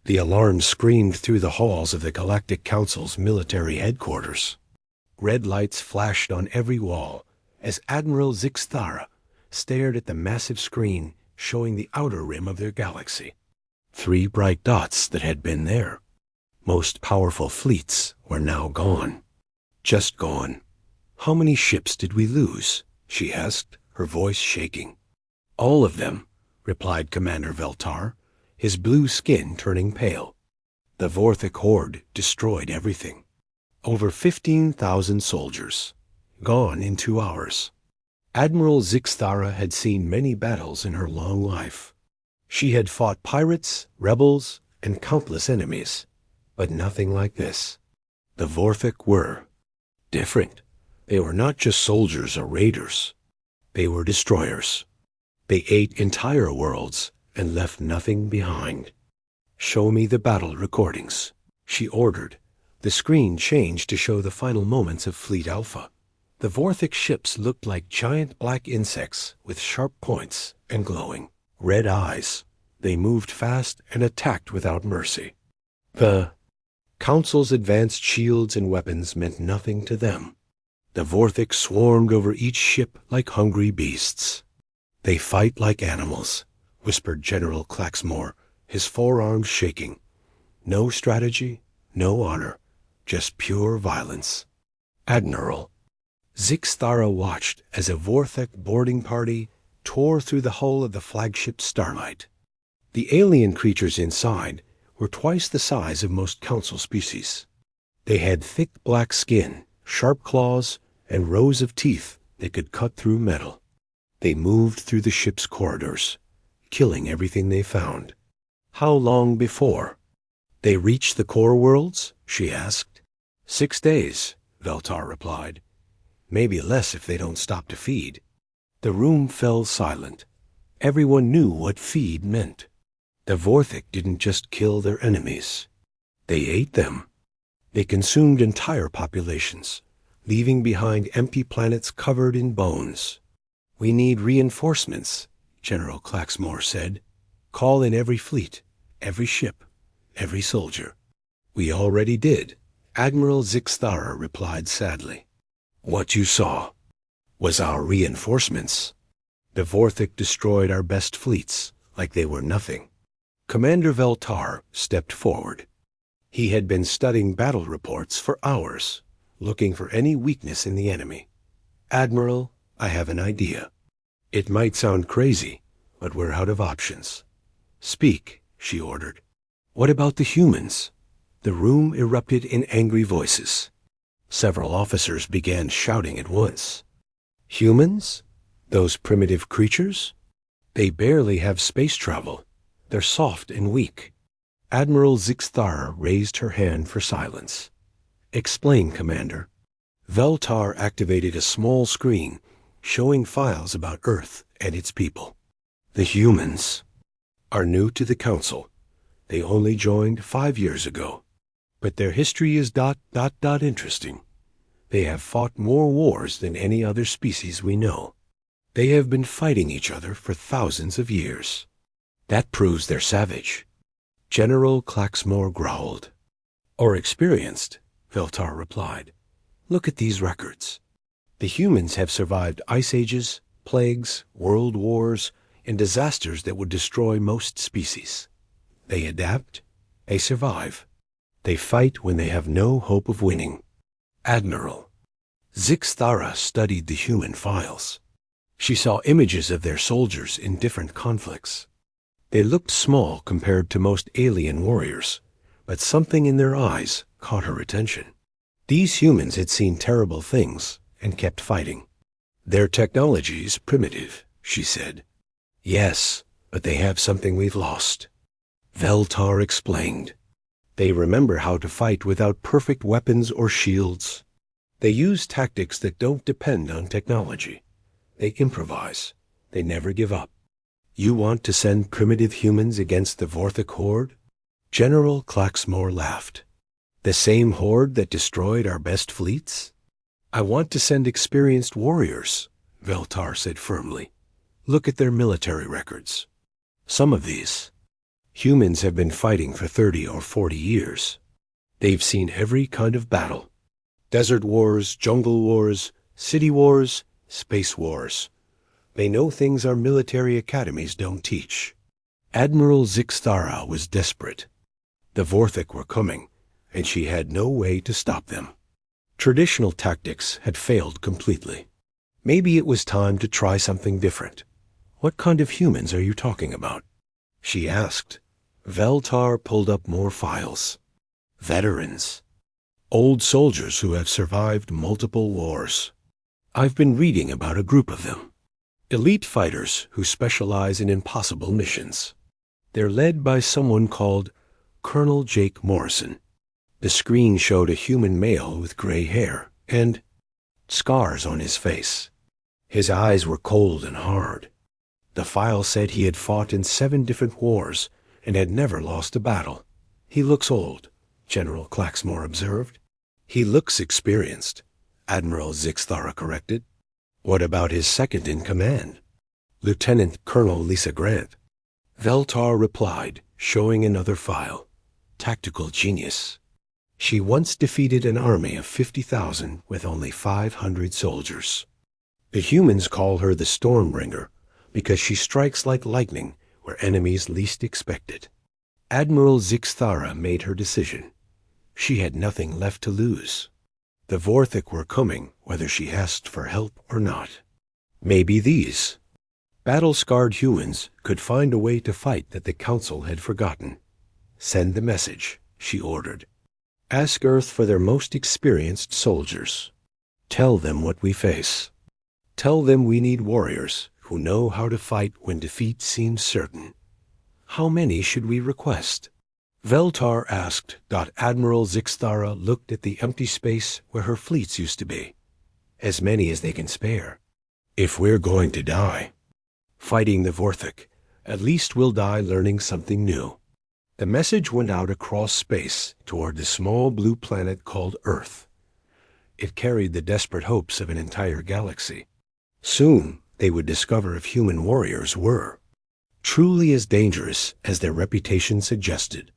The alarm screamed through the halls of the Galactic Council's military headquarters. Red lights flashed on every wall as Admiral Zixthara stared at the massive screen showing the outer rim of their galaxy. 3 bright dots that had been there. Most powerful fleets were now gone. Just gone. "How many ships did we lose?" she asked, her voice shaking. "All of them," replied Commander Veltar, his blue skin turning pale. "The Vorthic horde destroyed everything. Over 15,000 soldiers. Gone in 2 hours." Admiral Zixthara had seen many battles in her long life. She had fought pirates, rebels, and countless enemies, but nothing like this. The Vorthic were different. They were not just soldiers or raiders. They were destroyers. They ate entire worlds and left nothing behind. "Show me the battle recordings," she ordered. The screen changed to show the final moments of Fleet Alpha. The Vorthic ships looked like giant black insects with sharp points and glowing red eyes. They moved fast and attacked without mercy. The Council's advanced shields and weapons meant nothing to them. The Vorthic swarmed over each ship like hungry beasts. "They fight like animals," whispered General Claxmore, his forearms shaking. "No strategy, no honor, just pure violence." "Admiral." Zixthara watched as a Vorthic boarding party tore through the hull of the flagship Starlight. The alien creatures inside were twice the size of most Council species. They had thick black skin, sharp claws, and rows of teeth that could cut through metal. They moved through the ship's corridors, killing everything they found. "How long before?" "They reached the core worlds?" she asked. 6 days, Veltar replied. "Maybe less if they don't stop to feed." The room fell silent. Everyone knew what feed meant. The Vorthic didn't just kill their enemies. They ate them. They consumed entire populations, leaving behind empty planets covered in bones. "We need reinforcements," General Claxmore said. "Call in every fleet, every ship, every soldier." "We already did," Admiral Zixthara replied sadly. "What you saw was our reinforcements. The Vorthic destroyed our best fleets like they were nothing." Commander Veltar stepped forward. He had been studying battle reports for hours, looking for any weakness in the enemy. "Admiral, I have an idea. It might sound crazy, but we're out of options." "Speak," she ordered. "What about the humans?" The room erupted in angry voices. Several officers began shouting at once. "Humans? Those primitive creatures? They barely have space travel. They're soft and weak." Admiral Zixthara raised her hand for silence. "Explain, Commander." Veltar activated a small screen showing files about Earth and its people. "The humans are new to the Council. They only joined 5 years ago. But their history is interesting. They have fought more wars than any other species we know. They have been fighting each other for thousands of years. That proves they're savage." General Claxmore growled. "Or experienced," Veltar replied. "Look at these records. The humans have survived ice ages, plagues, world wars, and disasters that would destroy most species. They adapt, they survive. They fight when they have no hope of winning." "Admiral." Zixthara studied the human files. She saw images of their soldiers in different conflicts. They looked small compared to most alien warriors, but something in their eyes caught her attention. These humans had seen terrible things and kept fighting. "Their technology's primitive," she said. "Yes, but they have something we've lost." Veltar explained. "They remember how to fight without perfect weapons or shields. They use tactics that don't depend on technology. They improvise. They never give up." "You want to send primitive humans against the Vorthic horde?" General Claxmore laughed. "The same horde that destroyed our best fleets?" "I want to send experienced warriors," Veltar said firmly. "Look at their military records. Some of these Humans have been fighting for 30 or 40 years. They've seen every kind of battle. Desert wars, jungle wars, city wars, space wars. They know things our military academies don't teach. Admiral Zixthara was desperate. The Vorthik were coming, and she had no way to stop them. Traditional tactics had failed completely. Maybe it was time to try something different. What kind of humans are you talking about? She asked. Veltar pulled up more files. Veterans. Old soldiers who have survived multiple wars. I've been reading about a group of them. Elite fighters who specialize in impossible missions. They're led by someone called Colonel Jake Morrison. The screen showed a human male with gray hair and scars on his face. His eyes were cold and hard. The file said he had fought in 7 different wars and had never lost a battle. He looks old, General Claxmore observed. He looks experienced, Admiral Zixthara corrected. What about his second in command? Lieutenant Colonel Lisa Grant. Veltar replied, showing another file. Tactical genius. She once defeated an army of 50,000 with only 500 soldiers. The humans call her the Stormbringer because she strikes like lightning where enemies least expect it. Admiral Zixthara made her decision. She had nothing left to lose. The Vorthik were coming whether she asked for help or not. Maybe these battle-scarred humans could find a way to fight that the Council had forgotten. Send the message, she ordered. Ask Earth for their most experienced soldiers. Tell them what we face. Tell them we need warriors who know how to fight when defeat seems certain. How many should we request? Veltar asked. Admiral Zixthara looked at the empty space where her fleets used to be. As many as they can spare. If we're going to die fighting the Vorthik, at least we'll die learning something new. The message went out across space toward the small blue planet called Earth. It carried the desperate hopes of an entire galaxy. Soon they would discover if human warriors were truly as dangerous as their reputation suggested.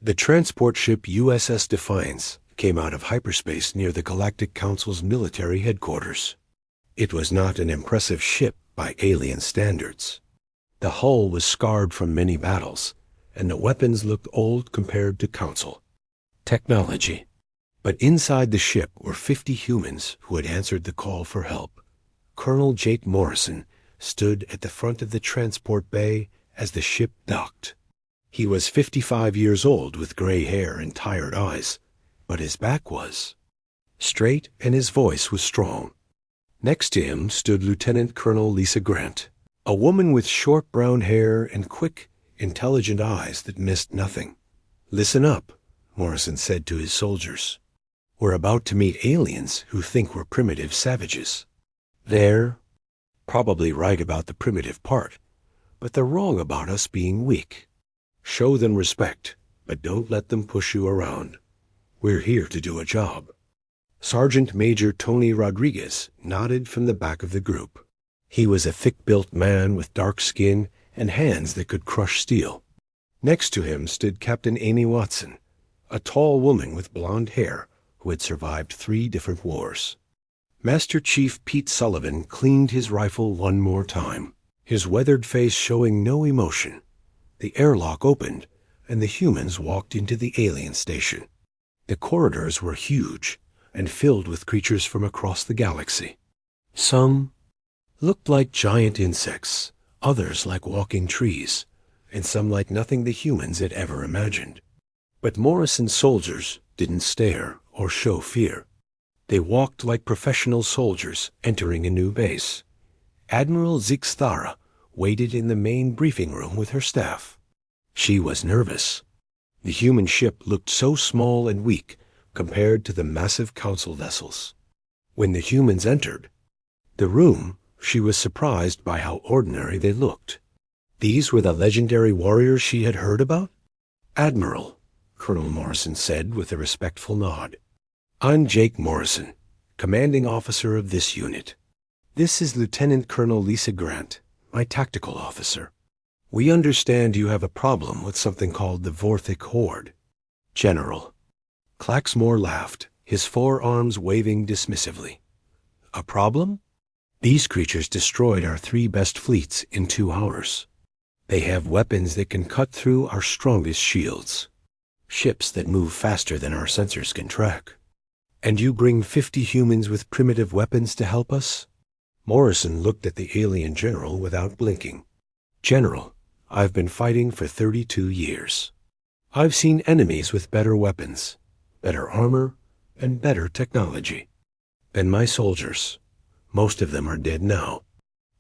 The transport ship USS Defiance came out of hyperspace near the Galactic Council's military headquarters. It was not an impressive ship by alien standards. The hull was scarred from many battles, and the weapons looked old compared to Council technology. But inside the ship were 50 humans who had answered the call for help. Colonel Jake Morrison stood at the front of the transport bay as the ship docked. He was 55 years old with gray hair and tired eyes, but his back was straight and his voice was strong. Next to him stood Lieutenant Colonel Lisa Grant, a woman with short brown hair and quick, intelligent eyes that missed nothing. Listen up, Morrison said to his soldiers. We're about to meet aliens who think we're primitive savages. They're probably right about the primitive part, but they're wrong about us being weak. Show them respect, but don't let them push you around. We're here to do a job. Sergeant Major Tony Rodriguez nodded from the back of the group. He was a thick-built man with dark skin and hands that could crush steel. Next to him stood Captain Amy Watson, a tall woman with blonde hair who had survived 3 different wars. Master Chief Pete Sullivan cleaned his rifle one more time, his weathered face showing no emotion. The airlock opened, and the humans walked into the alien station. The corridors were huge and filled with creatures from across the galaxy. Some looked like giant insects, others like walking trees, and some like nothing the humans had ever imagined. But Morrison's soldiers didn't stare or show fear. They walked like professional soldiers entering a new base. Admiral Zixthara waited in the main briefing room with her staff. She was nervous. The human ship looked so small and weak compared to the massive council vessels. When the humans entered the room, she was surprised by how ordinary they looked. These were the legendary warriors she had heard about? Admiral, Colonel Morrison said with a respectful nod. I'm Jake Morrison, commanding officer of this unit. This is Lieutenant Colonel Lisa Grant, my tactical officer. We understand you have a problem with something called the Vorthic Horde. General. Claxmore laughed, his forearms waving dismissively. A problem? These creatures destroyed our 3 best fleets in 2 hours. They have weapons that can cut through our strongest shields. Ships that move faster than our sensors can track. And you bring 50 humans with primitive weapons to help us? Morrison looked at the alien general without blinking. General, I've been fighting for 32 years. I've seen enemies with better weapons, better armor, and better technology than my soldiers. Most of them are dead now.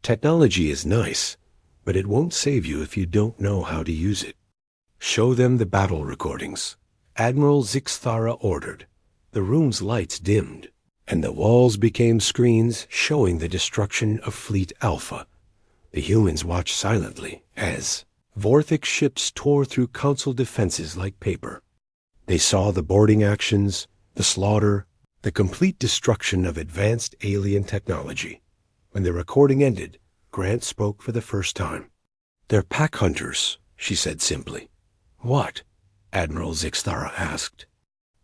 Technology is nice, but it won't save you if you don't know how to use it. Show them the battle recordings. Admiral Zixthara ordered. The room's lights dimmed, and the walls became screens showing the destruction of Fleet Alpha. The humans watched silently as Vorthic ships tore through Council defenses like paper. They saw the boarding actions, the slaughter, the complete destruction of advanced alien technology. When the recording ended, Grant spoke for the first time. "They're pack hunters," she said simply. "What?" Admiral Zixthara asked.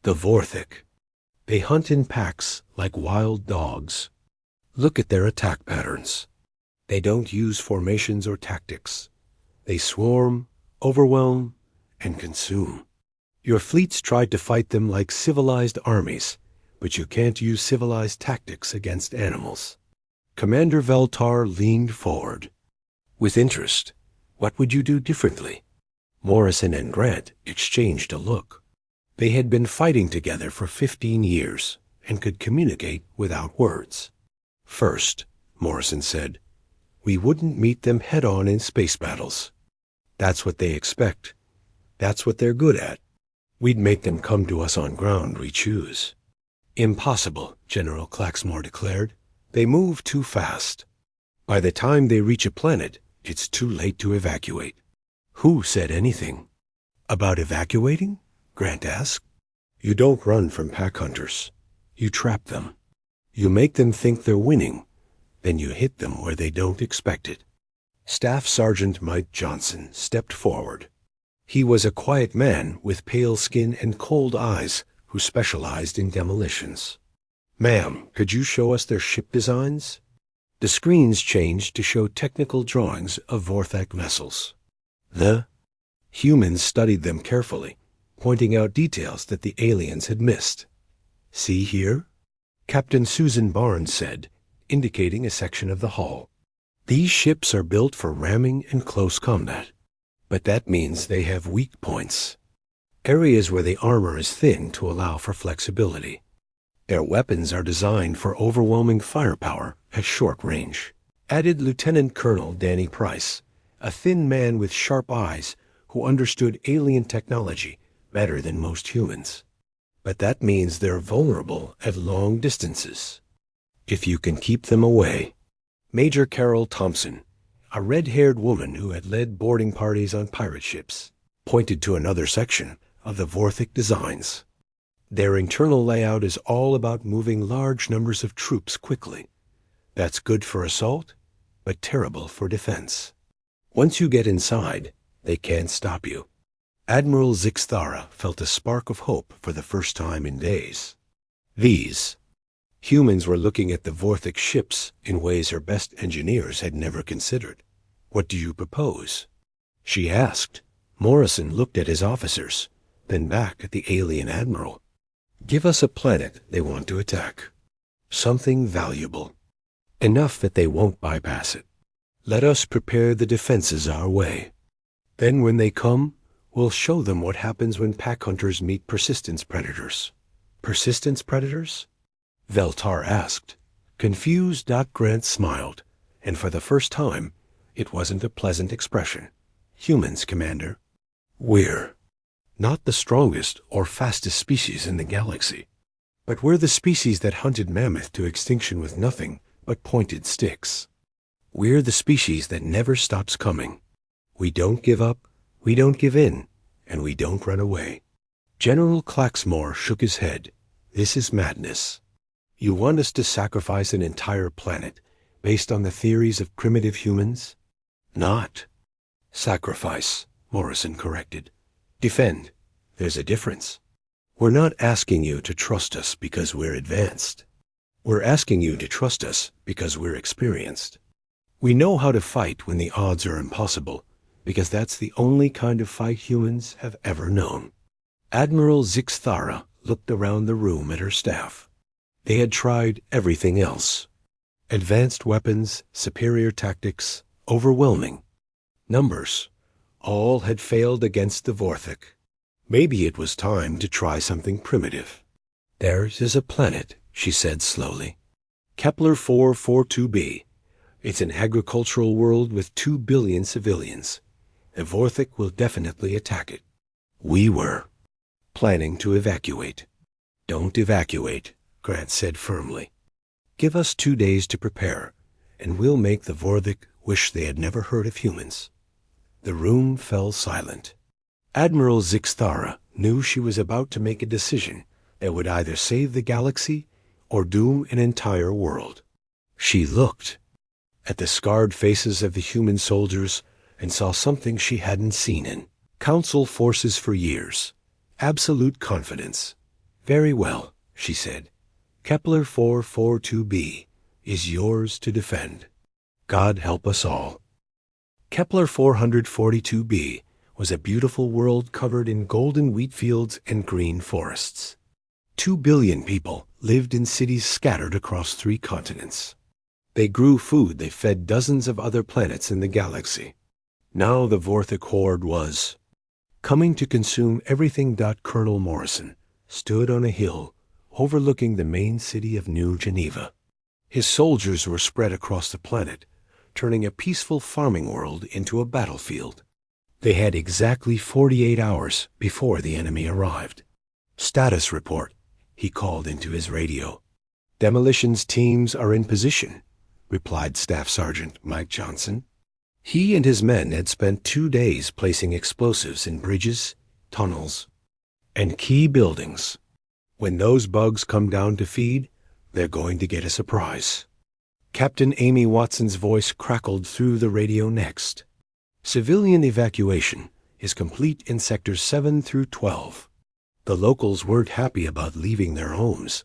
"The Vorthic. They hunt in packs like wild dogs. Look at their attack patterns. They don't use formations or tactics. They swarm, overwhelm, and consume. Your fleets tried to fight them like civilized armies, but you can't use civilized tactics against animals." Commander Veltar leaned forward. With interest. What would you do differently? Morrison and Grant exchanged a look. They had been fighting together for 15 years and could communicate without words. "First," Morrison said, "we wouldn't meet them head-on in space battles. That's what they expect. That's what they're good at. We'd make them come to us on ground we choose." "Impossible," General Claxmore declared. "They move too fast. By the time they reach a planet, it's too late to evacuate." "Who said anything?" "About evacuating?" Grant asked. "You don't run from pack hunters. You trap them. You make them think they're winning. Then you hit them where they don't expect it." Staff Sergeant Mike Johnson stepped forward. He was a quiet man with pale skin and cold eyes who specialized in demolitions. "Ma'am, could you show us their ship designs?" The screens changed to show technical drawings of Vorthic vessels. The humans studied them carefully, pointing out details that the aliens had missed. "See here?" Captain Susan Barnes said, indicating a section of the hull. "These ships are built for ramming and close combat, but that means they have weak points, areas where the armor is thin to allow for flexibility. Their weapons are designed for overwhelming firepower at short range," added Lieutenant Colonel Danny Price, a thin man with sharp eyes who understood alien technology better than most humans. "But that means they're vulnerable at long distances, if you can keep them away." Major Carol Thompson, a red-haired woman who had led boarding parties on pirate ships, pointed to another section of the Vorthic designs. "Their internal layout is all about moving large numbers of troops quickly. That's good for assault, but terrible for defense. Once you get inside, they can't stop you." Admiral Zixthara felt a spark of hope for the first time in days. These humans were looking at the Vorthic ships in ways her best engineers had never considered. "What do you propose?" she asked. Morrison looked at his officers, then back at the alien admiral. "Give us a planet they want to attack. Something valuable. Enough that they won't bypass it. Let us prepare the defenses our way. Then when they come, we'll show them what happens when pack hunters meet persistence predators." "Persistence predators?" Veltar asked. Confused, Doc Grant smiled, and for the first time, it wasn't a pleasant expression. "Humans, Commander. We're not the strongest or fastest species in the galaxy, but we're the species that hunted mammoth to extinction with nothing but pointed sticks. We're the species that never stops coming. We don't give up, we don't give in, and we don't run away." General Claxmore shook his head. "This is madness. You want us to sacrifice an entire planet based on the theories of primitive humans? Not. Sacrifice, Morrison corrected. Defend. There's a difference. We're not asking you to trust us because we're advanced. We're asking you to trust us because we're experienced. We know how to fight when the odds are impossible, because that's the only kind of fight humans have ever known. Admiral Zixthara looked around the room at her staff. They had tried everything else. Advanced weapons, superior tactics, overwhelming numbers. All had failed against the Vorthik. Maybe it was time to try something primitive. Theirs is a planet, she said slowly. Kepler 442b. It's an agricultural world with 2 billion civilians. The Vorthik will definitely attack it. We were planning to evacuate. Don't evacuate, Grant said firmly. Give us 2 days to prepare, and we'll make the Vorthik wish they had never heard of humans. The room fell silent. Admiral Zixthara knew she was about to make a decision that would either save the galaxy or doom an entire world. She looked at the scarred faces of the human soldiers and saw something she hadn't seen in Council forces for years. Absolute confidence. Very well, she said. Kepler 442b is yours to defend. God help us all. Kepler 442b was a beautiful world covered in golden wheat fields and green forests. 2 billion people lived in cities scattered across 3 continents. They grew food they fed dozens of other planets in the galaxy. Now the Vorthik horde was coming to consume everything. Colonel Morrison stood on a hill overlooking the main city of New Geneva. His soldiers were spread across the planet, turning a peaceful farming world into a battlefield. They had exactly 48 hours before the enemy arrived. Status report, he called into his radio. Demolitions teams are in position, replied Staff Sergeant Mike Johnson. He and his men had spent 2 days placing explosives in bridges, tunnels, and key buildings. When those bugs come down to feed, they're going to get a surprise. Captain Amy Watson's voice crackled through the radio next. Civilian evacuation is complete in sectors 7 through 12. The locals weren't happy about leaving their homes,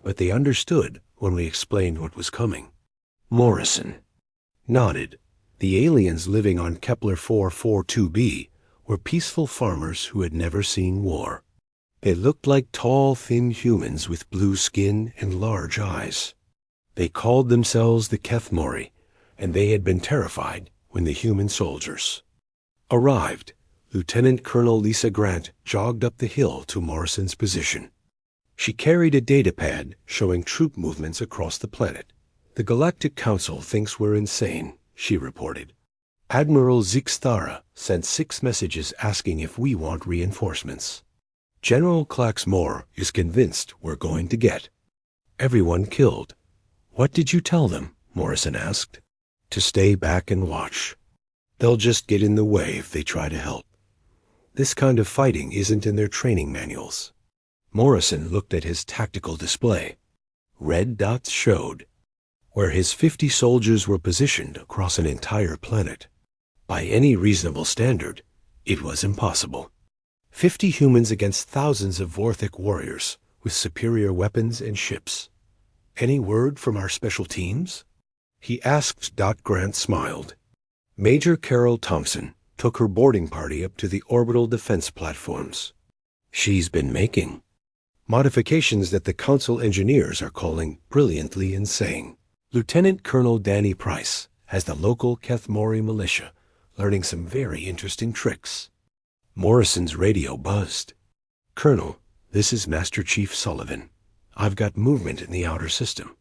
but they understood when we explained what was coming. Morrison nodded. The aliens living on Kepler 442b were peaceful farmers who had never seen war. They looked like tall, thin humans with blue skin and large eyes. They called themselves the Kethmori, and they had been terrified when the human soldiers arrived. Lieutenant Colonel Lisa Grant jogged up the hill to Morrison's position. She carried a datapad showing troop movements across the planet. The Galactic Council thinks we're insane, she reported. Admiral Zixthara sent 6 messages asking if we want reinforcements. General Claxmore is convinced we're going to get everyone killed. What did you tell them? Morrison asked. To stay back and watch. They'll just get in the way if they try to help. This kind of fighting isn't in their training manuals. Morrison looked at his tactical display. Red dots showed where his 50 soldiers were positioned across an entire planet. By any reasonable standard, it was impossible. 50 humans against thousands of Vorthik warriors with superior weapons and ships. Any word from our special teams? He asked. Grant smiled. Major Carol Thompson took her boarding party up to the orbital defense platforms. She's been making modifications that the Council engineers are calling brilliantly insane. Lieutenant Colonel Danny Price has the local Kethmori militia learning some very interesting tricks. Morrison's radio buzzed. Colonel, this is Master Chief Sullivan. I've got movement in the outer system.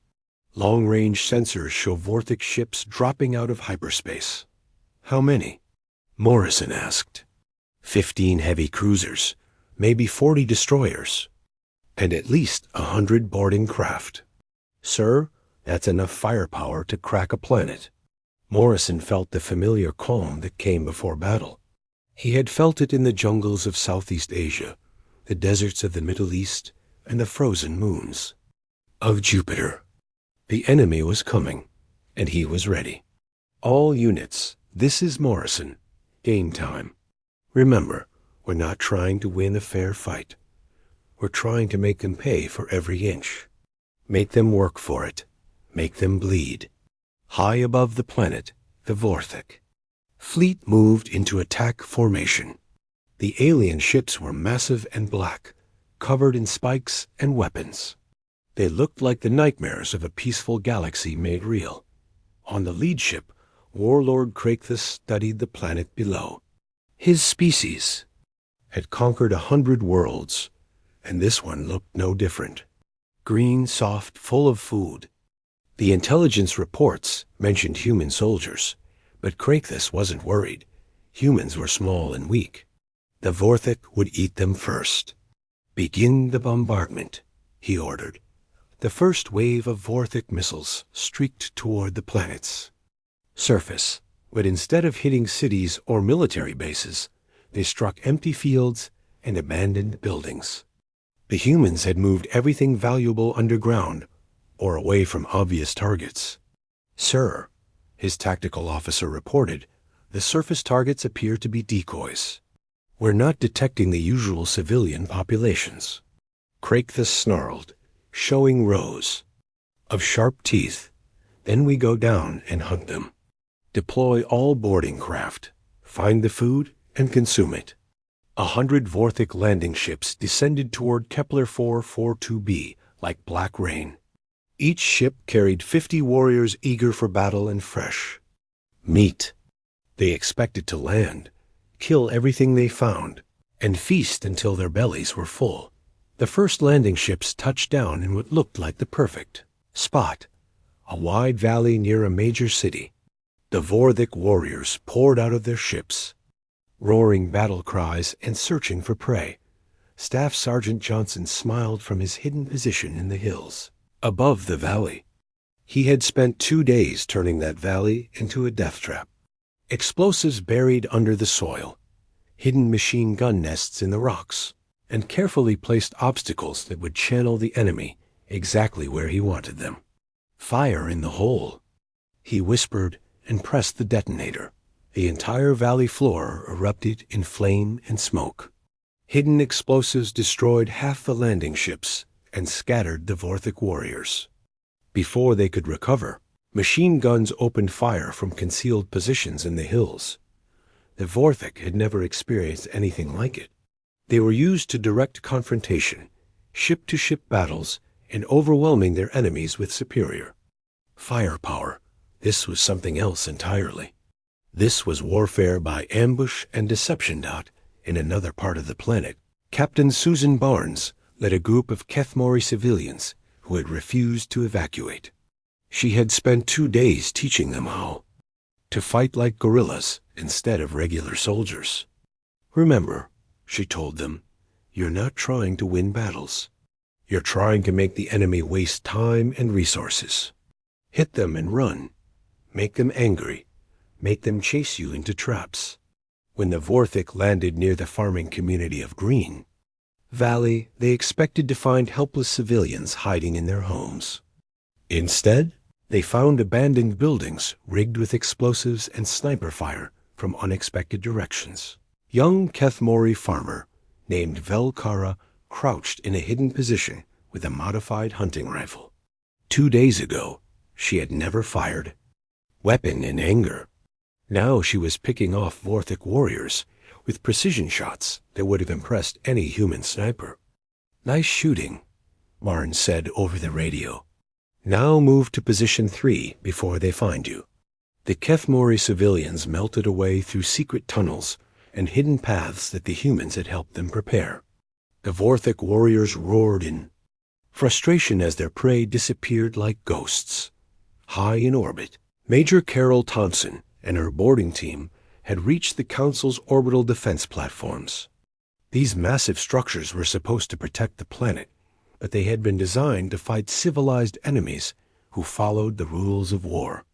Long-range sensors show Vorthik ships dropping out of hyperspace. How many? Morrison asked. 15 heavy cruisers, maybe 40 destroyers, and at least 100 boarding craft. Sir, that's enough firepower to crack a planet. Morrison felt the familiar calm that came before battle. He had felt it in the jungles of Southeast Asia, the deserts of the Middle East, and the frozen moons of Jupiter. The enemy was coming, and he was ready. All units, this is Morrison. Game time. Remember, we're not trying to win a fair fight. We're trying to make them pay for every inch. Make them work for it. Make them bleed. High above the planet, the Vorthik. Fleet moved into attack formation. The alien ships were massive and black, covered in spikes and weapons. They looked like the nightmares of a peaceful galaxy made real. On the lead ship, Warlord Kraithus studied the planet below. His species had conquered 100 worlds, and this one looked no different. Green, soft, full of food. The intelligence reports mentioned human soldiers, but Kraithus wasn't worried. Humans were small and weak. The Vorthik would eat them first. Begin the bombardment, he ordered. The first wave of Vorthik missiles streaked toward the planet's surface, but instead of hitting cities or military bases, they struck empty fields and abandoned buildings. The humans had moved everything valuable underground or away from obvious targets. Sir, his tactical officer reported, the surface targets appear to be decoys. We're not detecting the usual civilian populations. Kraithus snarled, showing rows of sharp teeth. Then we go down and hunt them. Deploy all boarding craft. Find the food and consume it. 100 Vorthik landing ships descended toward Kepler 442b like black rain. Each ship carried 50 warriors eager for battle and fresh meat. They expected to land, kill everything they found, and feast until their bellies were full. The first landing ships touched down in what looked like the perfect spot, a wide valley near a major city. The Vorthik warriors poured out of their ships, roaring battle cries and searching for prey. Staff Sergeant Johnson smiled from his hidden position in the hills above the valley. He had spent 2 days turning that valley into a death trap. Explosives buried under the soil, hidden machine gun nests in the rocks, and carefully placed obstacles that would channel the enemy exactly where he wanted them. Fire in the hole. He whispered and pressed the detonator. The entire valley floor erupted in flame and smoke. Hidden explosives destroyed half the landing ships and scattered the Vorthik warriors. Before they could recover, machine guns opened fire from concealed positions in the hills. The Vorthik had never experienced anything like it. They were used to direct confrontation, ship-to-ship battles, and overwhelming their enemies with superior firepower. This was something else entirely. This was warfare by ambush and deception. In another part of the planet, Captain Susan Barnes led a group of Kethmori civilians who had refused to evacuate. She had spent 2 days teaching them how to fight like guerrillas instead of regular soldiers. Remember, she told them, you're not trying to win battles. You're trying to make the enemy waste time and resources. Hit them and run. Make them angry. Make them chase you into traps. When the Vorthik landed near the farming community of Green Valley, they expected to find helpless civilians hiding in their homes. Instead, they found abandoned buildings rigged with explosives and sniper fire from unexpected directions. Young Kethmori farmer named Velkara crouched in a hidden position with a modified hunting rifle. 2 days ago, she had never fired weapon in anger. Now she was picking off Vorthik warriors with precision shots that would have impressed any human sniper. Nice shooting, Barnes said over the radio. Now move to position 3 before they find you. The Kethmori civilians melted away through secret tunnels and hidden paths that the humans had helped them prepare. The Vorthik warriors roared in frustration as their prey disappeared like ghosts. High in orbit, Major Carol Thompson and her boarding team had reached the Council's orbital defense platforms. These massive structures were supposed to protect the planet, but they had been designed to fight civilized enemies who followed the rules of war.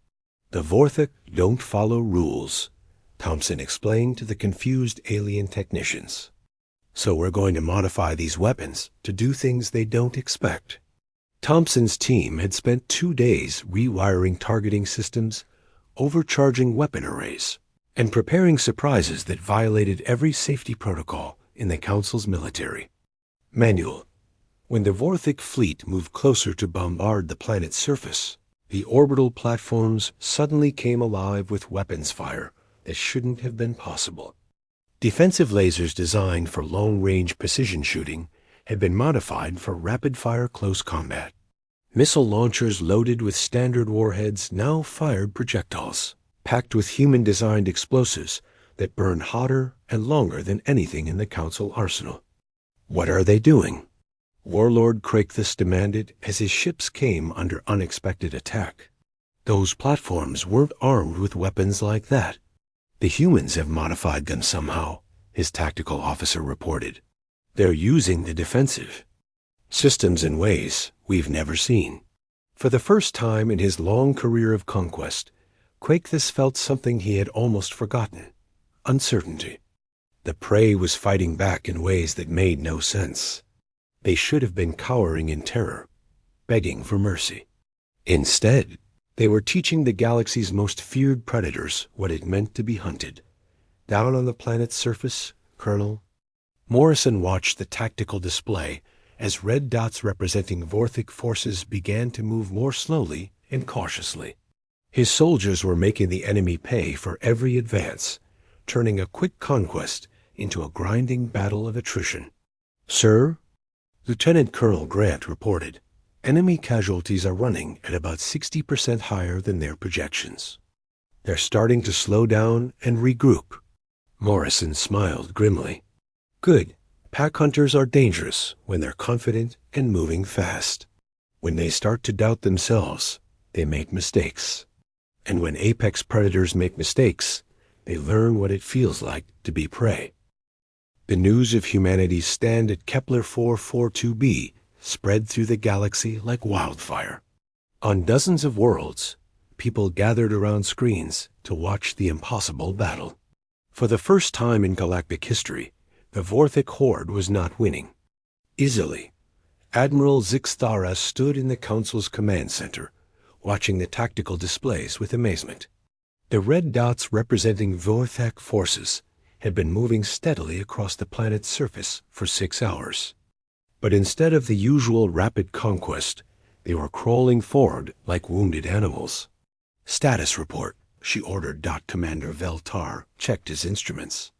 The Vorthik don't follow rules, Thompson explained to the confused alien technicians. So we're going to modify these weapons to do things they don't expect. Thompson's team had spent 2 days rewiring targeting systems, overcharging weapon arrays, and preparing surprises that violated every safety protocol in the Council's military. Manual. When the Vorthic fleet moved closer to bombard the planet's surface, the orbital platforms suddenly came alive with weapons fire that shouldn't have been possible. Defensive lasers designed for long-range precision shooting had been modified for rapid-fire close combat. Missile launchers loaded with standard warheads now fired projectiles, packed with human-designed explosives that burned hotter and longer than anything in the Council arsenal. What are they doing? Warlord Kraithus demanded as his ships came under unexpected attack. Those platforms weren't armed with weapons like that. The humans have modified them somehow, his tactical officer reported. They're using the defensive systems in ways we've never seen. For the first time in his long career of conquest, Kraithus felt something he had almost forgotten: uncertainty. The prey was fighting back in ways that made no sense. They should have been cowering in terror, begging for mercy. Instead, they were teaching the galaxy's most feared predators what it meant to be hunted. Down on the planet's surface, Colonel Morrison watched the tactical display as red dots representing Vorthic forces began to move more slowly and cautiously. His soldiers were making the enemy pay for every advance, turning a quick conquest into a grinding battle of attrition. "Sir," Lieutenant Colonel Grant reported, "enemy casualties are running at about 60% higher than their projections. They're starting to slow down and regroup." Morrison smiled grimly. "Good. Pack hunters are dangerous when they're confident and moving fast. When they start to doubt themselves, they make mistakes. And when apex predators make mistakes, they learn what it feels like to be prey." The news of humanity's stand at Kepler 442b spread through the galaxy like wildfire. On dozens of worlds, people gathered around screens to watch the impossible battle. For the first time in galactic history, the Vorthic horde was not winning. Easily, Admiral Zixthara stood in the Council's command center, watching the tactical displays with amazement. The red dots representing Vorthic forces had been moving steadily across the planet's surface for 6 hours. But instead of the usual rapid conquest, they were crawling forward like wounded animals. "Status report," she ordered. Commander Veltar checked his instruments.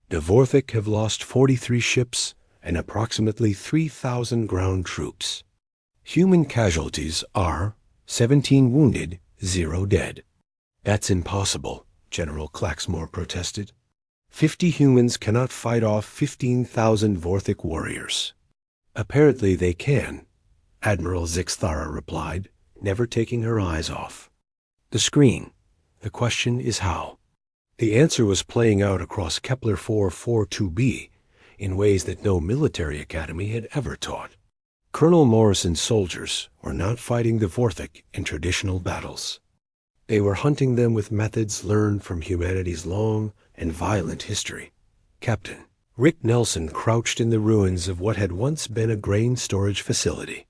"The Vorthic have lost 43 ships and approximately 3,000 ground troops. Human casualties are 17 wounded, 0 dead." "That's impossible," General Claxmore protested. 50 humans cannot fight off 15,000 Vorthic warriors." "Apparently they can," Admiral Zixthara replied, never taking her eyes off the screen. "The question is how." The answer was playing out across Kepler 442b in ways that no military academy had ever taught. Colonel Morrison's soldiers were not fighting the Vorthic in traditional battles. They were hunting them with methods learned from humanity's long and violent history. Captain Rick Nelson crouched in the ruins of what had once been a grain storage facility.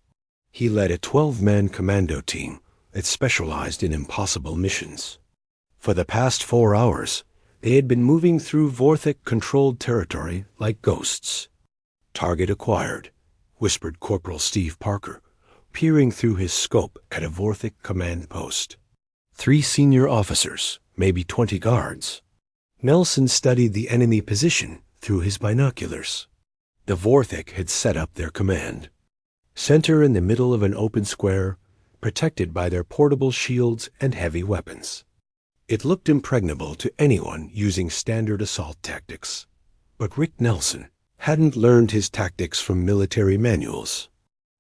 He led a 12-man commando team that specialized in impossible missions. For the past 4 hours, they had been moving through Vorthic-controlled territory like ghosts. "Target acquired," whispered Corporal Steve Parker, peering through his scope at a Vorthic command post. 3 senior officers, maybe 20 guards. Nelson studied the enemy position through his binoculars. The Vorthic had set up their command. Center in the middle of an open square, protected by their portable shields and heavy weapons. It looked impregnable to anyone using standard assault tactics. But Rick Nelson hadn't learned his tactics from military manuals.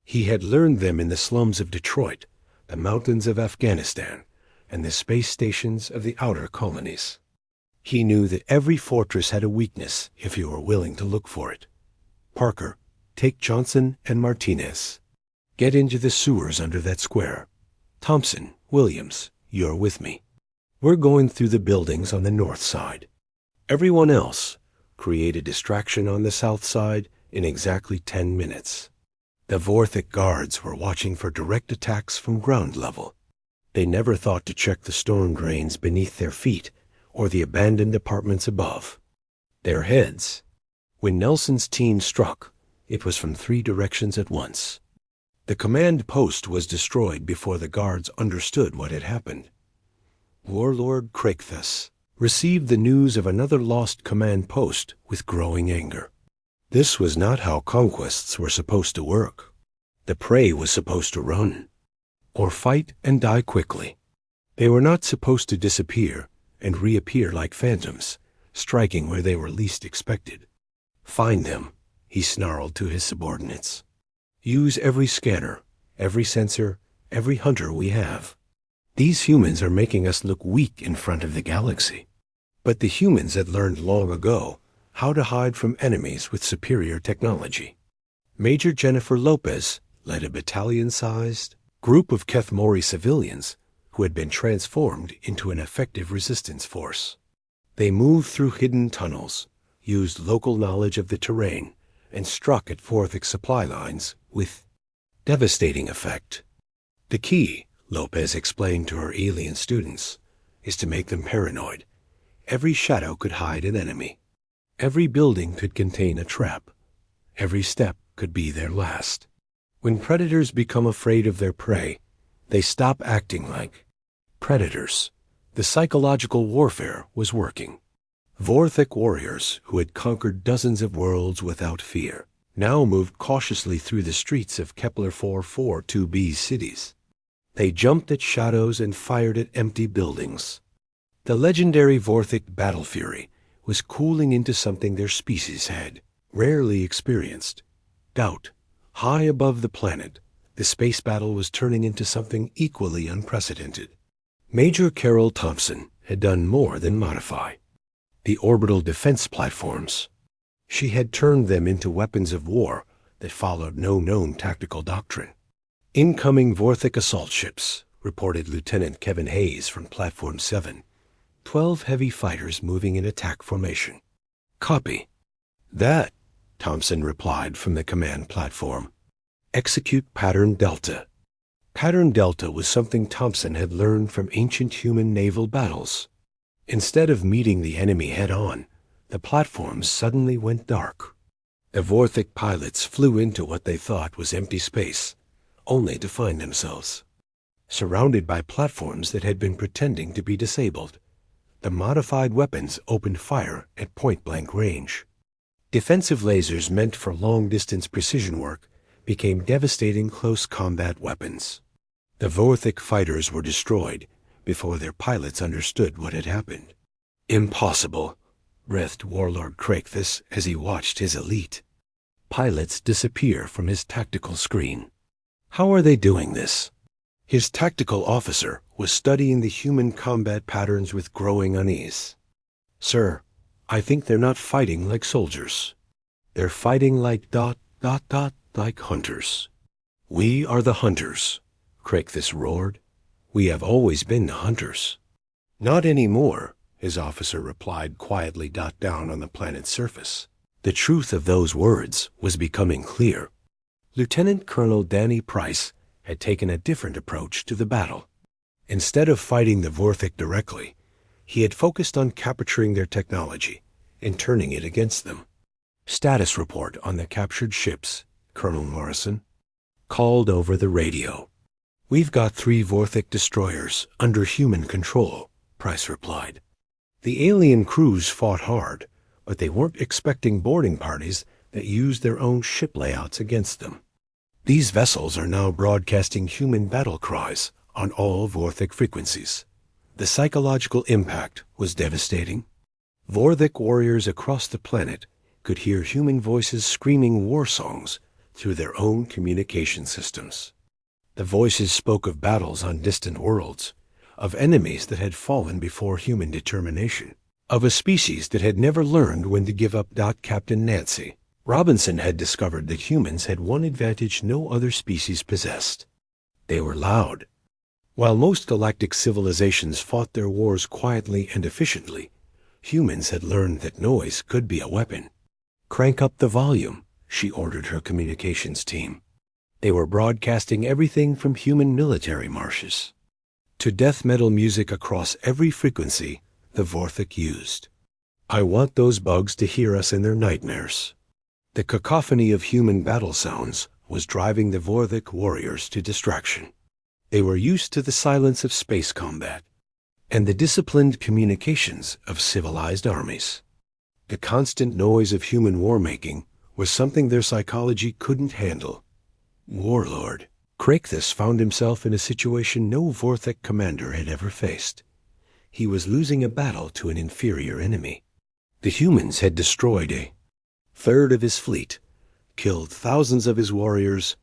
He had learned them in the slums of Detroit, the mountains of Afghanistan, and the space stations of the outer colonies. He knew that every fortress had a weakness if you were willing to look for it. "Parker, take Johnson and Martinez. Get into the sewers under that square. Thompson, Williams, you're with me. We're going through the buildings on the north side. Everyone else, create a distraction on the south side in exactly 10 minutes. The Vorthic guards were watching for direct attacks from ground level. They never thought to check the storm drains beneath their feet or the abandoned apartments above. Their heads. When Nelson's team struck, it was from 3 directions at once. The command post was destroyed before the guards understood what had happened. Warlord Krakthus received the news of another lost command post with growing anger. This was not how conquests were supposed to work. The prey was supposed to run, or fight and die quickly. They were not supposed to disappear and reappear like phantoms, striking where they were least expected. Find them, he snarled to his subordinates. Use every scanner, every sensor, every hunter we have. These humans are making us look weak in front of the galaxy. But the humans had learned long ago how to hide from enemies with superior technology. Major Jennifer Lopez led a battalion-sized group of Kethmori civilians who had been transformed into an effective resistance force. They moved through hidden tunnels, used local knowledge of the terrain, and struck at Vorthik supply lines with devastating effect. The key, Lopez explained to her alien students, is to make them paranoid. Every shadow could hide an enemy. Every building could contain a trap. Every step could be their last. When predators become afraid of their prey, they stop acting like predators. The psychological warfare was working. Vorthik warriors who had conquered dozens of worlds without fear now moved cautiously through the streets of Kepler 442b's cities. They jumped at shadows and fired at empty buildings. The legendary Vorthik battle fury was cooling into something their species had rarely experienced. Doubt. High above the planet, the space battle was turning into something equally unprecedented. Major Carol Thompson had done more than modify the orbital defense platforms. She had turned them into weapons of war that followed no known tactical doctrine. Incoming Vorthik assault ships, reported Lieutenant Kevin Hayes from Platform 7. 12 heavy fighters moving in attack formation. Copy. That, Thompson replied from the command platform. Execute Pattern Delta. Pattern Delta was something Thompson had learned from ancient human naval battles. Instead of meeting the enemy head-on, the platforms suddenly went dark. The Vorthik pilots flew into what they thought was empty space, only to find themselves surrounded by platforms that had been pretending to be disabled. The modified weapons opened fire at point-blank range. Defensive lasers meant for long-distance precision work became devastating close combat weapons. The Vorthik fighters were destroyed before their pilots understood what had happened. Impossible, breathed Warlord Krakthus as he watched his elite pilots disappear from his tactical screen. How are they doing this? His tactical officer was studying the human combat patterns with growing unease. Sir, I think they're not fighting like soldiers. They're fighting like like hunters. We are the hunters, Krakthus roared. We have always been the hunters. Not anymore, his officer replied quietly down on the planet's surface. The truth of those words was becoming clear. Lieutenant Colonel Danny Price had taken a different approach to the battle. Instead of fighting the Vorthik directly, he had focused on capturing their technology and turning it against them. Status report on the captured ships, Colonel Morrison called over the radio. We've got 3 Vorthik destroyers under human control, Price replied. The alien crews fought hard, but they weren't expecting boarding parties that used their own ship layouts against them. These vessels are now broadcasting human battle cries on all Vorthik frequencies. The psychological impact was devastating. Vorthik warriors across the planet could hear human voices screaming war songs through their own communication systems. The voices spoke of battles on distant worlds, of enemies that had fallen before human determination, of a species that had never learned when to give up. Captain Nancy Robinson had discovered that humans had one advantage no other species possessed. They were loud. While most galactic civilizations fought their wars quietly and efficiently, humans had learned that noise could be a weapon. Crank up the volume, she ordered her communications team. They were broadcasting everything from human military marches to death metal music across every frequency the Vorthik used. "I want those bugs to hear us in their nightmares." The cacophony of human battle sounds was driving the Vorthik warriors to distraction. They were used to the silence of space combat and the disciplined communications of civilized armies. The constant noise of human war-making was something their psychology couldn't handle. Warlord Krakthus found himself in a situation no Vorthik commander had ever faced. He was losing a battle to an inferior enemy. The humans had destroyed a third of his fleet, killed thousands of his warriors,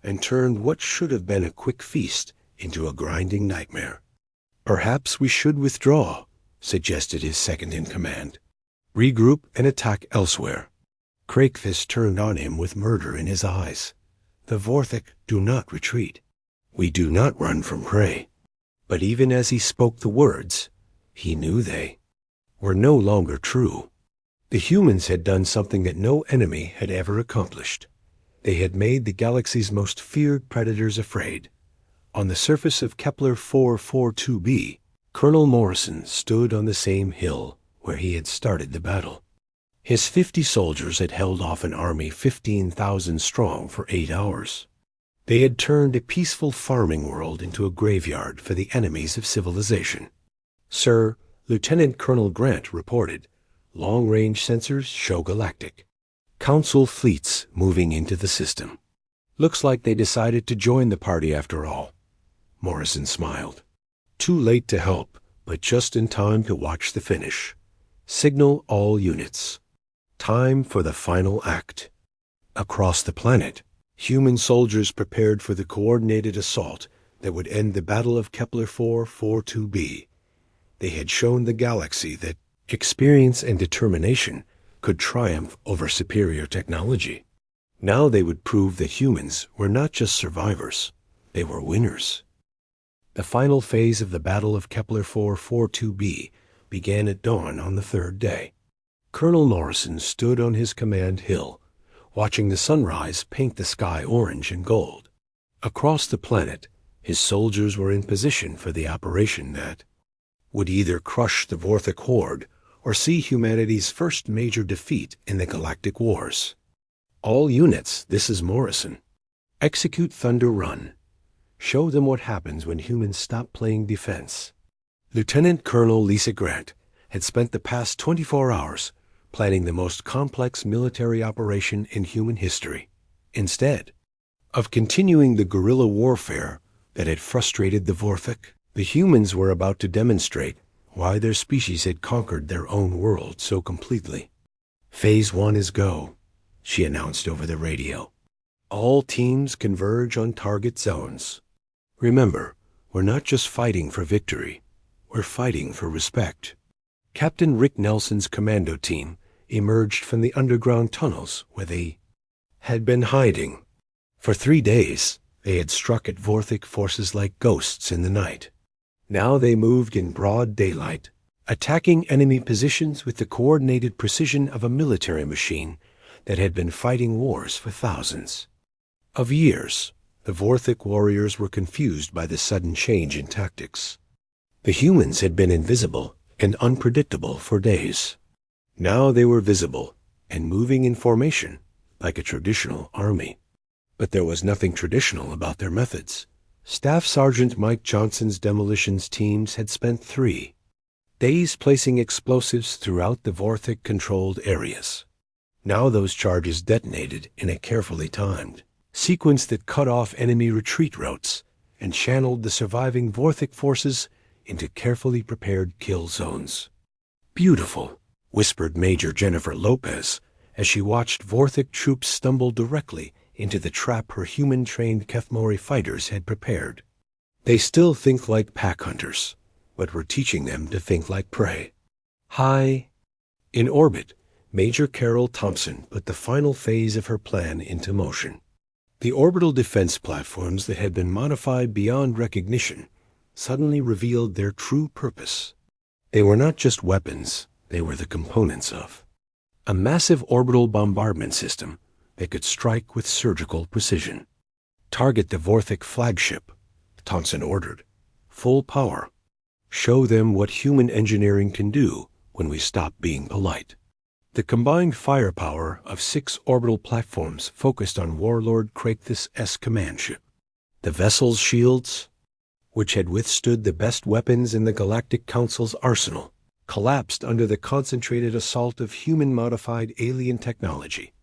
and turned what should have been a quick feast into a grinding nightmare. "Perhaps we should withdraw," suggested his second-in-command. "Regroup and attack elsewhere." Krakthus turned on him with murder in his eyes. "The Vorthik do not retreat. We do not run from prey." But even as he spoke the words, he knew they were no longer true. The humans had done something that no enemy had ever accomplished. They had made the galaxy's most feared predators afraid. On the surface of Kepler 442b, Colonel Morrison stood on the same hill where he had started the battle. His 50 soldiers had held off an army 15,000 strong for 8 hours. They had turned a peaceful farming world into a graveyard for the enemies of civilization. "Sir," Lieutenant Colonel Grant reported, "long-range sensors show Galactic Council fleets moving into the system." "Looks like they decided to join the party after all." Morrison smiled. "Too late to help, but just in time to watch the finish. Signal all units. Time for the final act." Across the planet, human soldiers prepared for the coordinated assault that would end the Battle of Kepler 442b. They had shown the galaxy that experience and determination could triumph over superior technology. Now they would prove that humans were not just survivors, they were winners. The final phase of the Battle of Kepler 442b began at dawn on the third day. Colonel Morrison stood on his command hill, watching the sunrise paint the sky orange and gold. Across the planet, his soldiers were in position for the operation that would either crush the Vorthik horde or see humanity's first major defeat in the galactic wars. "All units, this is Morrison. Execute Thunder Run. Show them what happens when humans stop playing defense." Lieutenant Colonel Lisa Grant had spent the past 24 hours planning the most complex military operation in human history. Instead of continuing the guerrilla warfare that had frustrated the Vorthik, the humans were about to demonstrate why their species had conquered their own world so completely. "Phase 1 is go," she announced over the radio. "All teams converge on target zones. Remember, we're not just fighting for victory, we're fighting for respect." Captain Rick Nelson's commando team emerged from the underground tunnels where they had been hiding. For 3 days, they had struck at Vorthik forces like ghosts in the night. Now they moved in broad daylight, attacking enemy positions with the coordinated precision of a military machine that had been fighting wars for thousands of years. The Vorthik warriors were confused by the sudden change in tactics. The humans had been invisible and unpredictable for days. Now they were visible and moving in formation like a traditional army. But there was nothing traditional about their methods. Staff Sergeant Mike Johnson's demolitions teams had spent 3 days placing explosives throughout the Vorthik-controlled areas. Now those charges detonated in a carefully timed sequence that cut off enemy retreat routes and channeled the surviving Vorthik forces into carefully prepared kill zones. "Beautiful," whispered Major Jennifer Lopez as she watched Vorthik troops stumble directly into the trap her human-trained Kethmori fighters had prepared. They still think like pack hunters, but we're teaching them to think like prey. High in orbit, Major Carol Thompson put the final phase of her plan into motion. The orbital defense platforms that had been modified beyond recognition suddenly revealed their true purpose. They were not just weapons, they were the components of a massive orbital bombardment system that could strike with surgical precision. "Target the Vorthik flagship," Thompson ordered. "Full power. Show them what human engineering can do when we stop being polite. The combined firepower of 6 orbital platforms focused on Warlord Kraithus' command ship. The vessel's shields, which had withstood the best weapons in the Galactic Council's arsenal, collapsed under the concentrated assault of human-modified alien technology.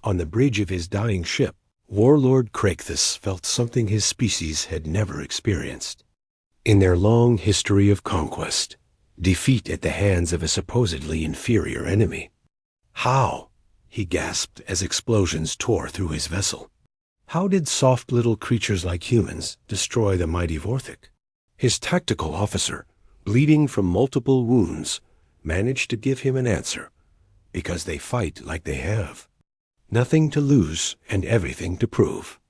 On the bridge of his dying ship, Warlord Kraithus felt something his species had never experienced. In their long history of conquest, defeat at the hands of a supposedly inferior enemy. How? He gasped as explosions tore through his vessel. How did soft little creatures like humans destroy the mighty Vorthik? His tactical officer, bleeding from multiple wounds, managed to give him an answer. Because they fight like they have. Nothing to lose and everything to prove.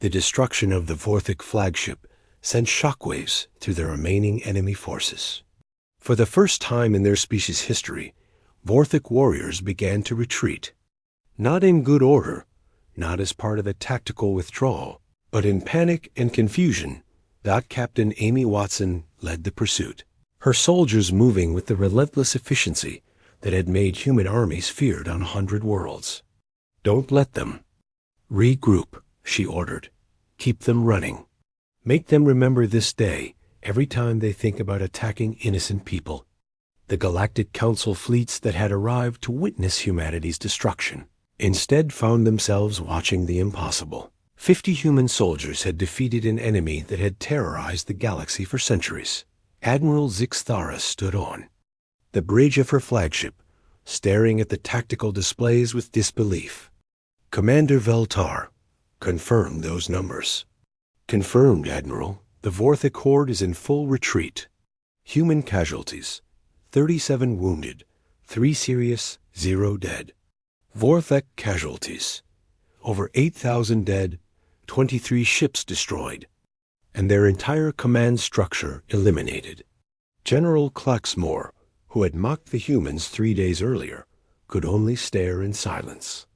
The destruction of the Vorthik flagship sent shockwaves through the remaining enemy forces. For the first time in their species' history, Vorthik warriors began to retreat. Not in good order, not as part of a tactical withdrawal, but in panic and confusion. Captain Amy Watson led the pursuit, her soldiers moving with the relentless efficiency that had made human armies feared on 100 worlds. Don't let them. Regroup, she ordered. Keep them running. Make them remember this day every time they think about attacking innocent people. The Galactic Council fleets that had arrived to witness humanity's destruction instead found themselves watching the impossible. 50 human soldiers had defeated an enemy that had terrorized the galaxy for centuries. Admiral Zixthara stood on the bridge of her flagship, staring at the tactical displays with disbelief. Commander Veltar confirmed those numbers. Confirmed, Admiral. The Vorthik horde is in full retreat. Human casualties, 37 wounded, 3 serious, 0 dead. Vorthik casualties, over 8,000 dead, 23 ships destroyed, and their entire command structure eliminated. General Klaxmore, who had mocked the humans 3 days earlier, could only stare in silence.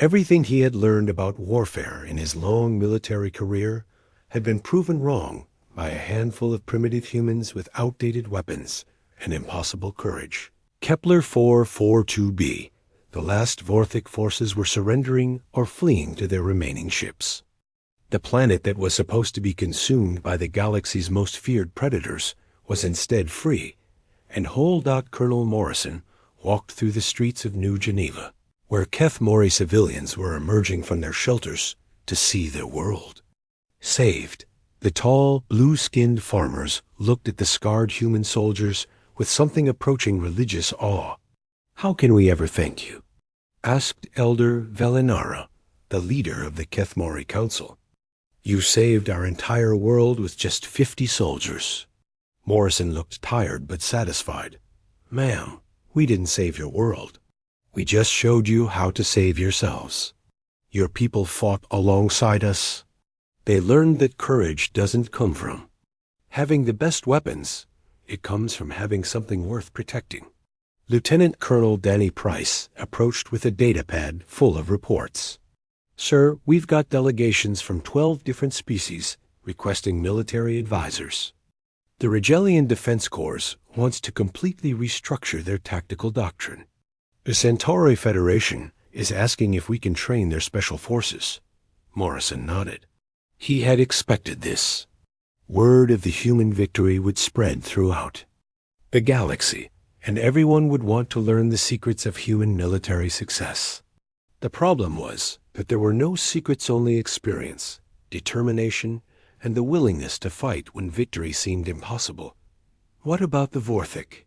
Everything he had learned about warfare in his long military career had been proven wrong by a handful of primitive humans with outdated weapons and impossible courage. Kepler 442b, the last Vorthik forces were surrendering or fleeing to their remaining ships. The planet that was supposed to be consumed by the galaxy's most feared predators was instead free, and Whole. Colonel Morrison walked through the streets of New Geneva, where Kethmori civilians were emerging from their shelters to see their world. Saved, the tall, blue-skinned farmers looked at the scarred human soldiers with something approaching religious awe. "How can we ever thank you?" asked Elder Velinara, the leader of the Kethmori Council. "You saved our entire world with just 50 soldiers." Morrison looked tired but satisfied. "Ma'am, we didn't save your world. We just showed you how to save yourselves. Your people fought alongside us. They learned that courage doesn't come from having the best weapons. It comes from having something worth protecting." Lieutenant Colonel Danny Price approached with a datapad full of reports. "Sir, we've got delegations from 12 different species requesting military advisors. The Regellian Defense Corps wants to completely restructure their tactical doctrine. The Centauri Federation is asking if we can train their special forces." Morrison nodded. He had expected this. Word of the human victory would spread throughout the galaxy, and everyone would want to learn the secrets of human military success. The problem was that there were no secrets-only experience, determination, and the willingness to fight when victory seemed impossible. "What about the Vorthik?"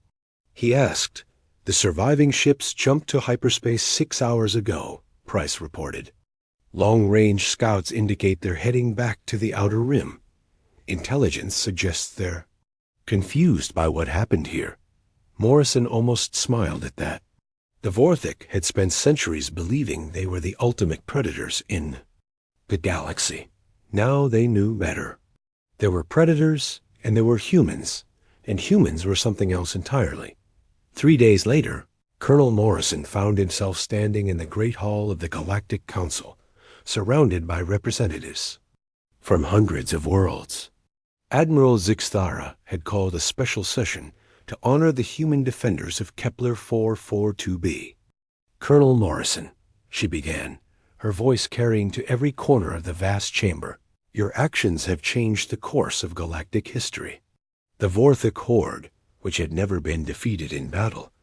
he asked. "The surviving ships jumped to hyperspace 6 hours ago," Price reported. "Long-range scouts indicate they're heading back to the outer rim. Intelligence suggests they're confused by what happened here." Morrison almost smiled at that. The Vorthik had spent centuries believing they were the ultimate predators in the galaxy. Now they knew better. There were predators, and there were humans, and humans were something else entirely. 3 days later, Colonel Morrison found himself standing in the Great Hall of the Galactic Council, surrounded by representatives from hundreds of worlds. Admiral Zixthara had called a special session to honor the human defenders of Kepler 442b. "Colonel Morrison," she began, her voice carrying to every corner of the vast chamber, "your actions have changed the course of galactic history. The Vorthic horde, which had never been defeated in battle,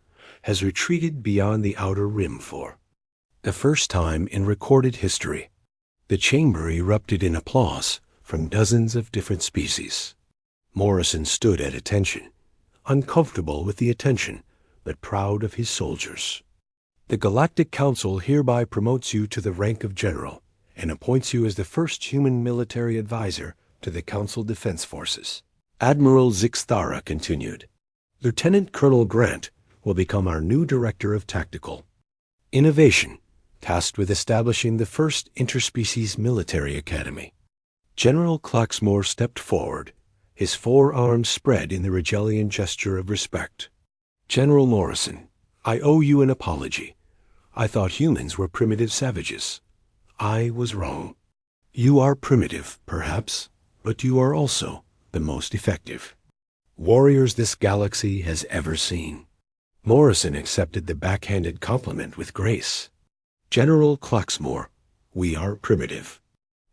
has retreated beyond the outer rim for the first time in recorded history." The chamber erupted in applause from dozens of different species. Morrison stood at attention, uncomfortable with the attention, but proud of his soldiers. "The Galactic Council hereby promotes you to the rank of general and appoints you as the first human military advisor to the Council Defense Forces." Admiral Zixthara continued. "Lieutenant Colonel Grant will become our new Director of Tactical Innovation, tasked with establishing the first interspecies military academy." General Claxmore stepped forward, his forearms spread in the Regellian gesture of respect. "General Morrison, I owe you an apology. I thought humans were primitive savages. I was wrong. You are primitive, perhaps, but you are also the most effective warriors this galaxy has ever seen." Morrison accepted the backhanded compliment with grace. "General Claxmore, we are primitive.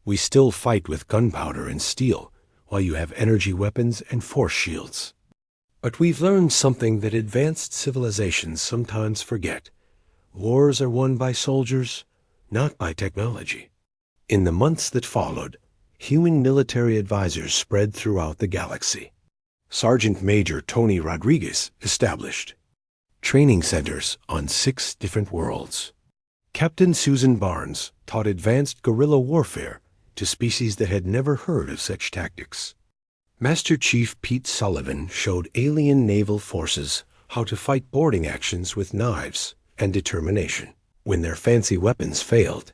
We still fight with gunpowder and steel, while you have energy weapons and force shields. But we've learned something that advanced civilizations sometimes forget. Wars are won by soldiers, not by technology." In the months that followed, human military advisors spread throughout the galaxy. Sergeant Major Tony Rodriguez established training centers on 6 different worlds. Captain Susan Barnes taught advanced guerrilla warfare to species that had never heard of such tactics. Master Chief Pete Sullivan showed alien naval forces how to fight boarding actions with knives and determination. When their fancy weapons failed,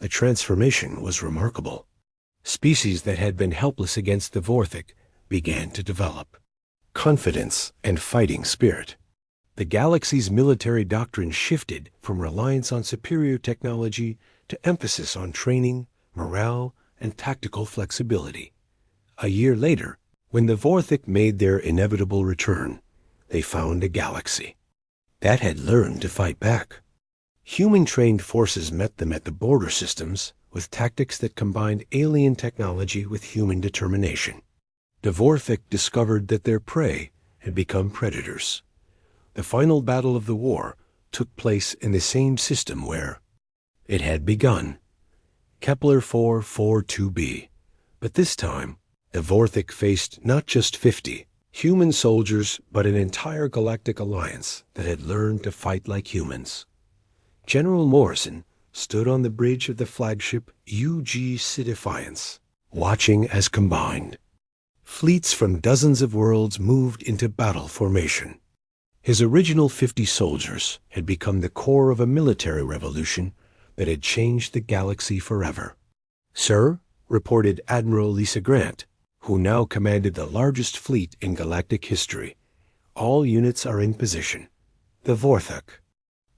the transformation was remarkable. Species that had been helpless against the Vorthic began to develop confidence and fighting spirit. The galaxy's military doctrine shifted from reliance on superior technology to emphasis on training, morale, and tactical flexibility. A year later, when the Vorthic made their inevitable return, they found a galaxy that had learned to fight back. Human-trained forces met them at the border systems with tactics that combined alien technology with human determination. The Vorthic discovered that their prey had become predators. The final battle of the war took place in the same system where it had begun, Kepler 442b. But this time, the Vorthic faced not just 50 human soldiers, but an entire galactic alliance that had learned to fight like humans. General Morrison stood on the bridge of the flagship UG Defiance, watching as combined fleets from dozens of worlds moved into battle formation. His original 50 soldiers had become the core of a military revolution that had changed the galaxy forever. "Sir," reported Admiral Lisa Grant, who now commanded the largest fleet in galactic history, "all units are in position. The Vorthic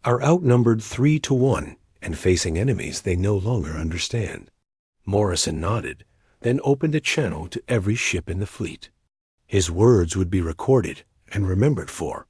are outnumbered 3-1 and facing enemies they no longer understand." Morrison nodded, then opened a channel to every ship in the fleet. His words would be recorded and remembered for